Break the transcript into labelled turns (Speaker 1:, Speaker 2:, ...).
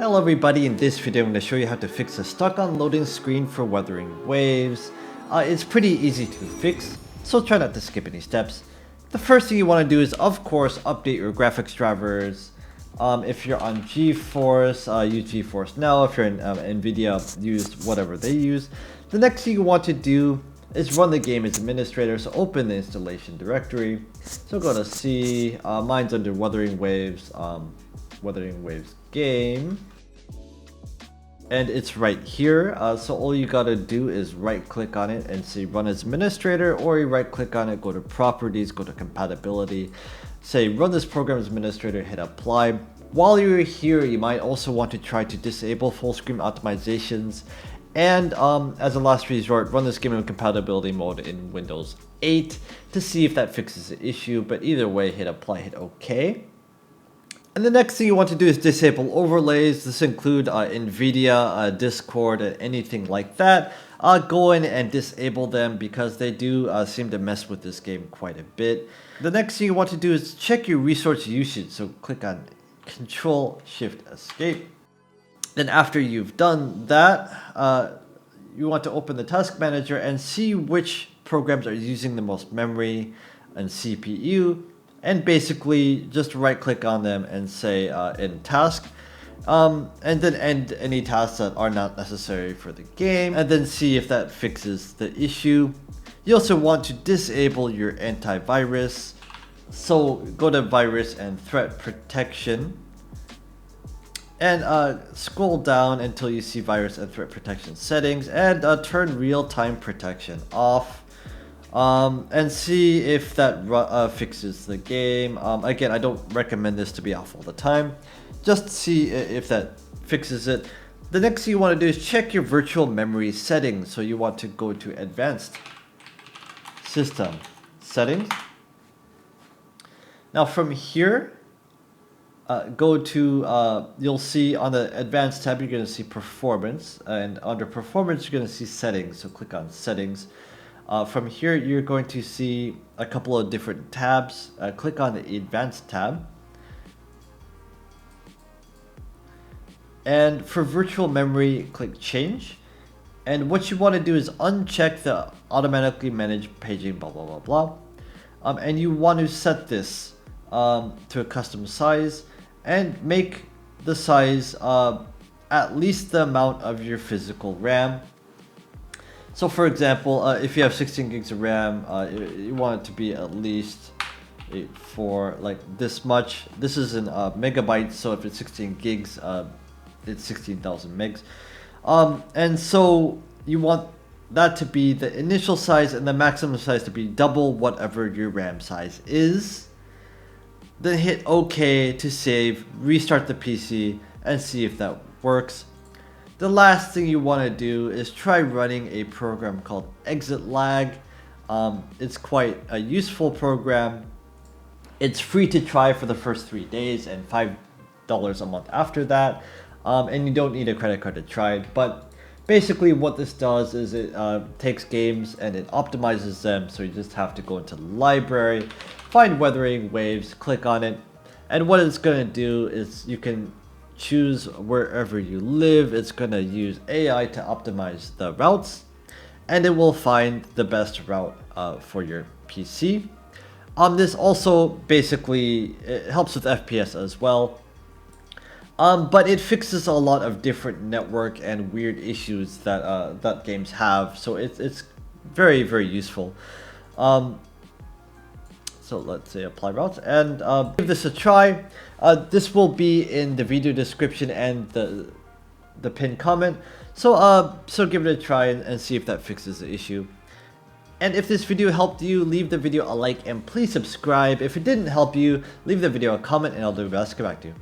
Speaker 1: Hello everybody, in this video I'm going to show you how to fix a stuck on loading screen for Wuthering Waves. It's pretty easy to fix, so try not to skip any steps. The first thing you want to do is, of course, update your graphics drivers. If you're on GeForce, use GeForce now. If you're in Nvidia, use whatever they use. The next thing you want to do is run the game as administrator, so open the installation directory. So go to C, mine's under Wuthering Waves, Wuthering Waves game. And it's right here, so all you gotta do is right click on it and say run as administrator, or you right click on it, go to properties, go to compatibility, say run this program as administrator, hit apply. While you're here, you might also want to try to disable full screen optimizations, and as a last resort, run this game in compatibility mode in Windows 8 to see if that fixes the issue. But either way, hit apply, hit OK. And the next thing you want to do is disable overlays. This include Nvidia, Discord, and anything like that. Go in and disable them because they do seem to mess with this game quite a bit. The next thing you want to do is check your resource usage. So click on Control Shift Escape. Then after you've done that, you want to open the task manager and see which programs are using the most memory and CPU. And basically just right click on them and say end task, and then end any tasks that are not necessary for the game, and then see if that fixes the issue. You also want to disable your antivirus, so go to virus and threat protection and scroll down until you see virus and threat protection settings, and turn real-time protection off. And see if that fixes the game. Again, I don't recommend this to be off all the time. Just see if that fixes it. The next thing you want to do is check your virtual memory settings. So you want to go to Advanced System Settings. Now from here, go to, you'll see on the Advanced tab, you're going to see Performance. And under Performance, you're going to see Settings. So click on Settings. From here, you're going to see a couple of different tabs. Click on the Advanced tab. And for virtual memory, click Change. And what you want to do is uncheck the automatically manage paging, blah, blah, blah, blah. And you want to set this to a custom size and make the size at least the amount of your physical RAM. So for example, if you have 16 gigs of RAM, you want it to be at least for like this much. This is in megabytes, so if it's 16 gigs, it's 16,000 megs. And so you want that to be the initial size and the maximum size to be double whatever your RAM size is. Then hit OK to save, restart the PC, and see if that works. The last thing you want to do is try running a program called Exit Lag. It's quite a useful program. It's free to try for the first 3 days and $5 a month after that. And you don't need a credit card to try it. But basically what this does is it takes games and it optimizes them. So you just have to go into the library, find Wuthering Waves, click on it. And what it's going to do is you can choose wherever you live. It's going to use AI to optimize the routes, and it will find the best route for your PC. This also basically it helps with FPS as well, but it fixes a lot of different network and weird issues that that games have. So it's very, very useful. So let's say apply routes and give this a try. This will be in the video description and the pinned comment. So so give it a try and see if that fixes the issue. And if this video helped you, leave the video a like and please subscribe. If it didn't help you, leave the video a comment and I'll do my best to get back to you.